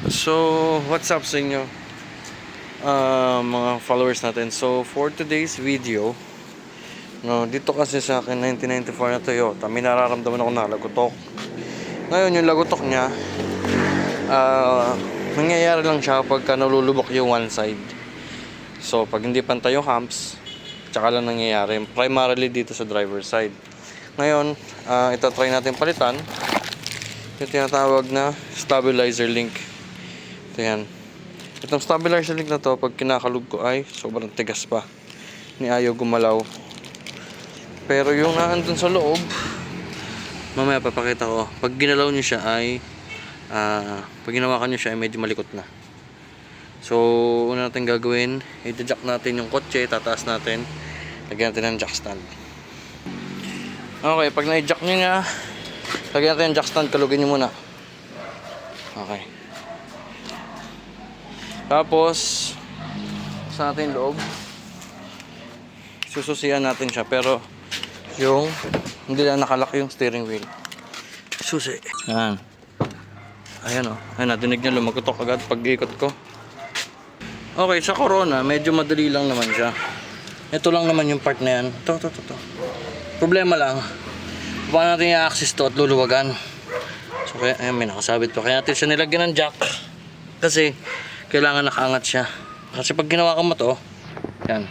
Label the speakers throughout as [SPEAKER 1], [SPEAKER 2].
[SPEAKER 1] So, what's up sa inyo? Mga followers natin. So, for today's video, no, dito kasi sa akin 1994 na Toyota, may nararamdaman ako na lagutok. Ngayon, yung lagutok niya, nangyayari lang siya pagka nalulubok yung one side. So, pag hindi pantay yung humps, tsaka lang nangyayari. Primarily dito sa driver side. Ngayon, ito try natin palitan. Yung tinatawag na stabilizer link. Ito yan. Itong stabilizer link na to, pag kinakalog ko ay sobrang tigas pa. Ni ayaw gumalaw. Pero yung naandun sa loob, mamaya papakita ko. Pag ginalaw nyo siya ay, pag ginawakan nyo siya ay medyo malikot na. So, una natin gagawin, i-jack natin yung kotse, tataas natin. Lagyan natin ng jack stand. Okay, pag na-jack nyo nga, lagyan natin yung jack stand, kalugin nyo muna. Okay. Tapos, sa ating loob, sususian natin siya. Pero, yung hindi na nakalak yung steering wheel. Susi. Yan. Ayan o. Ayan, nadinig niya, lumagutok agad pag ikot ko. Okay, sa Corona, medyo madali lang naman siya. Ito lang naman yung part na yan. Ito. Problema lang, paano natin i-access to at luluwagan. So, kaya, ayan, may nakasabit pa. Kaya natin siya nilagyan ng jack. Kasi, kailangan nakaangat siya. Kasi pag ginawa ka mo to, yan.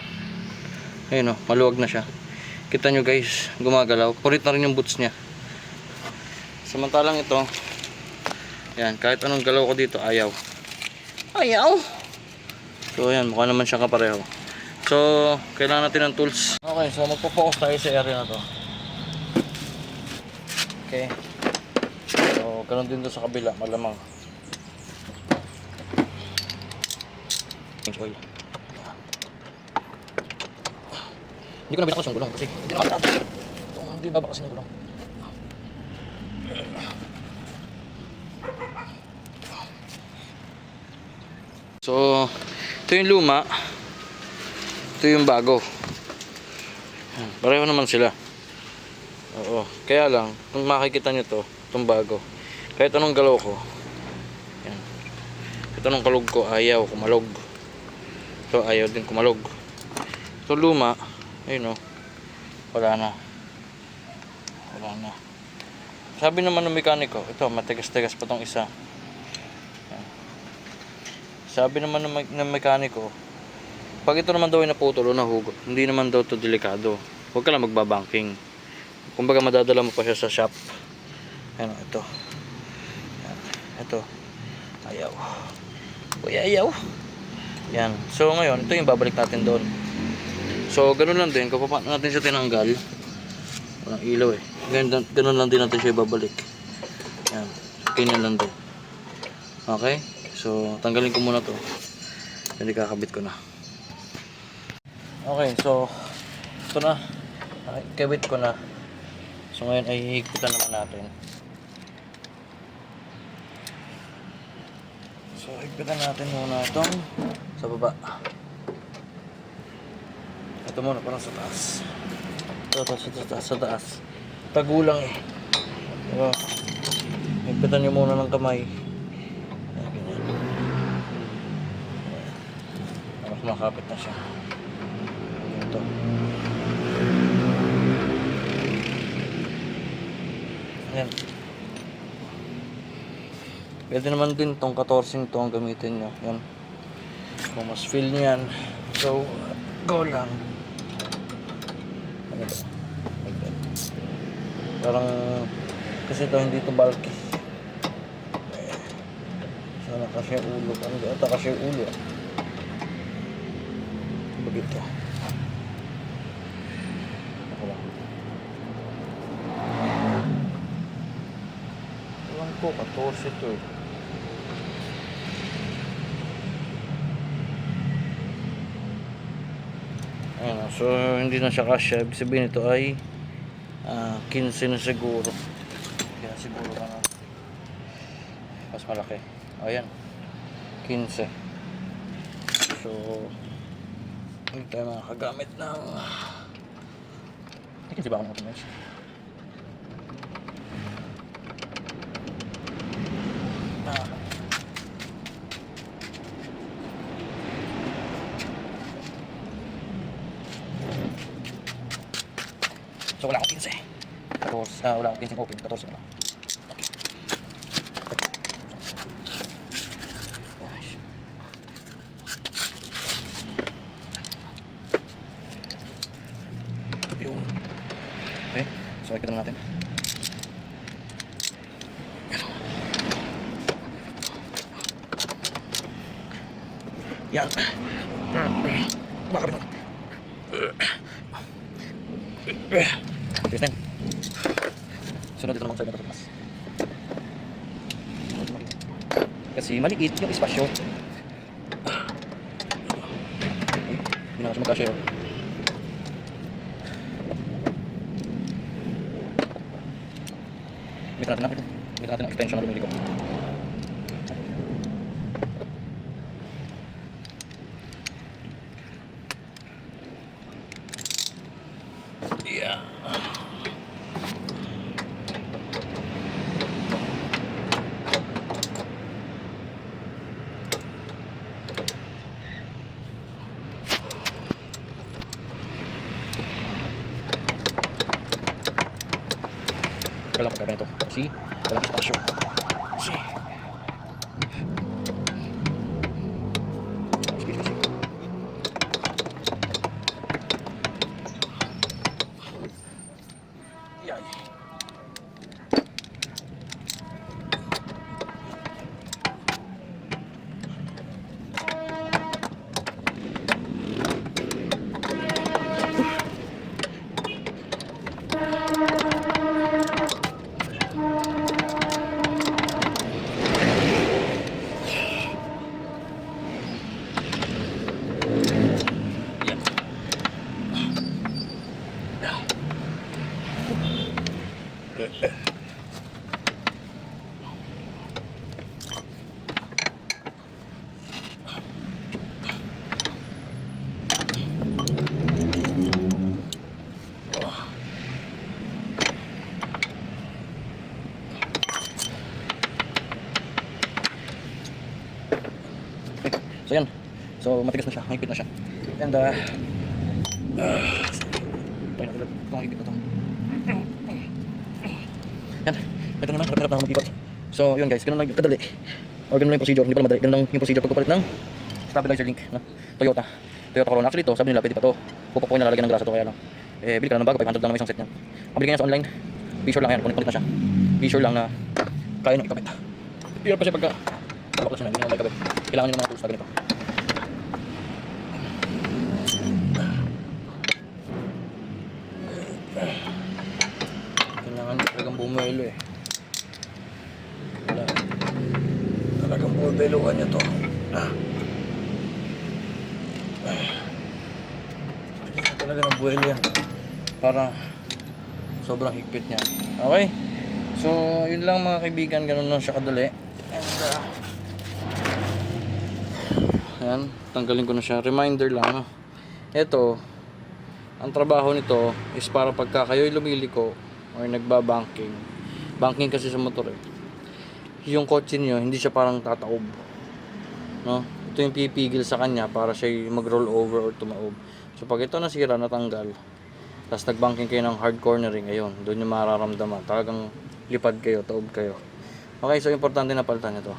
[SPEAKER 1] Ayun o, maluwag na siya. Kita nyo guys, gumagalaw. Kurit na rin yung boots niya. Samantalang ito, yan, kahit anong galaw ko dito, ayaw. So, yan, mukha naman siyang kapareho. So, kailangan natin ng tools. Okay, so magpo-focus tayo sa area na to. Okay. So, ganun din doon sa kabila, malamang. Change oil. Hindi ko na binakas yung gulong kasi hindi na makatapos. Hindi babakasin yung gulong. So, ito yung luma. Ito yung bago. Pareho naman sila. Oo. Kaya lang, kung makikita nyo to, itong bago. Kahit anong galaw ko, yan. Kahit anong kalog ko, ayaw kumalog. Ito, ayaw din kumalog. Ito luma, ayun o. Wala na. Sabi naman ng mekaniko, ito, matigas-tigas pa tong isa. Yan. Sabi naman ng mekaniko, pag ito naman daw ay naputol o nahugot, hindi naman daw to delikado. Huwag ka lang magbabanking. Kumbaga madadala mo pa siya sa shop. Ayan, ito. Ayan, ito. Ayaw. Uy, ayaw. Yan. So ngayon, ito yung babalik natin doon. So ganun lang din, kapag natin siya tinanggal, walang ilaw eh. Ganun lang din natin siya babalik. Yan. Ganyan lang din. Okay? So tanggalin ko muna to. Hindi kakabit ko na. Okay, so ito na. Kabit ko na. So ngayon ay hihigpitan naman natin. So higpitan natin muna itong sa baba. Ito muna parang sa taas. Sa taas. Tagulang eh. Diba? Higpitan nyo muna ng kamay. Ayan, ganyan. Mas makapit na siya. Ito. Ayan. Pwede naman din itong 14 ito ang gamitin nyo. Yan. Kung mas feel nyo yan. So, go lang. Ano ba? Like that. Parang, kasi ito hindi ito bulky. Sana kasi yung ulo. Ano ba? Ito kasi yung ulo. Bagito. Ako lang. Ewan ko, 14 ito eh. Ayan, so hindi na siya kasya. Ibig sabihin ito ay 15 na siguro. Kaya siguro ka na mas malaki. Ayan, 15. So hindi tayo makakagamit ng 15 ba ako mga
[SPEAKER 2] So wala akong 15. Tapos wala akong 15 open. 14 na lang. Yun. Okay. So ikita na natin. Yan. Baka rin. Tigas na yun. Sunod dito naman sa ibang mas. Kasi maliit yung espasyo. Hindi na kasi magkasya yun. Gamitin natin ang extension na lumili ko. Yeah. Wala pagkakita nito. See? Walang espasyo. See? Yan. So yan. So matigas na siya, mahigpit na siya. And itong higpit na to. Yan. Ito naman, harap-harap na ako mag-ikot. So yun guys, ganun lang kadali. Or ganun lang yung procedure, hindi pala madali. Ganun lang yung procedure pagpapalit ng stabilizer link na Toyota Corona. Actually ito, sabi nila pwede pa to. Pupukuin na lalagyan ng grasa to, kaya lang bili ka na ng bago, 500 lang naman isang set niyan. Pabili ka niya sa online, be sure lang yan, punit na siya. Be sure lang na kaya nyo ikabit. Hirap pa siya pagka baklas na, hindi na ikabit. Kailangan nyo ng mga tools na ganito. Kailangan talagang bumuelo eh. Wala. Talagang bumibeluan niya to. Talaga ng buwelo yan. Para sobrang higpit niya. Okay. So, yun lang mga kaibigan. Ganun lang siya kadali. And, ayan. Tanggalin ko na siya. Reminder lang. Ito, ang trabaho nito is para pagka kayo'y lumiliko or nagbabanking. Banking kasi sa motor eh. Yung kotse niyo, hindi siya parang tataob. No? Ito yung pipigil sa kanya para siya mag-roll over or tumaob. So pag ito nasira, natanggal, tapos nagbanking kayo ng hard cornering, ayun, doon yung mararamdaman. Talagang lipad kayo, taob kayo. Okay, so importante na palitan ito.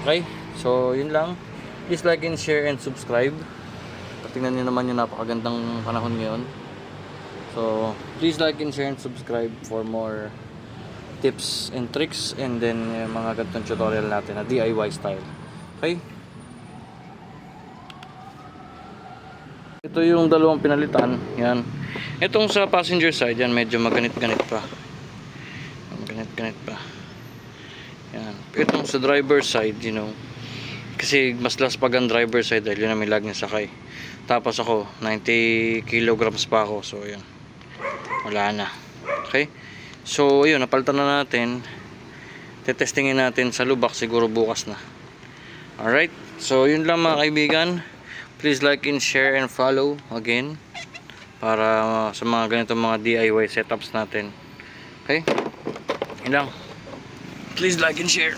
[SPEAKER 2] Okay, so yun lang. Please like and share and subscribe. Tingnan niyo naman yung napakagandang panahon ngayon. So please like and share and subscribe for more tips and tricks, and then yung mga ganitong tutorial natin na DIY style. Okay? Ito yung dalawang pinalitan. Yan. Itong sa passenger side, yan medyo maganit-ganit pa. Maganit-ganit pa. Yan. Itong sa driver side, you know, kasi mas last pag ang driver side dahil yun na may lag niya sakay. Tapos ako, 90 kilograms pa ako. So, yan. Wala na. Okay? So, yun, napalitan na natin. Tetestingin natin sa lubak siguro bukas na. Alright? So, yun lang mga kaibigan. Please like and share and follow again para sa mga ganitong mga DIY setups natin. Okay? Yun lang. Please like and share.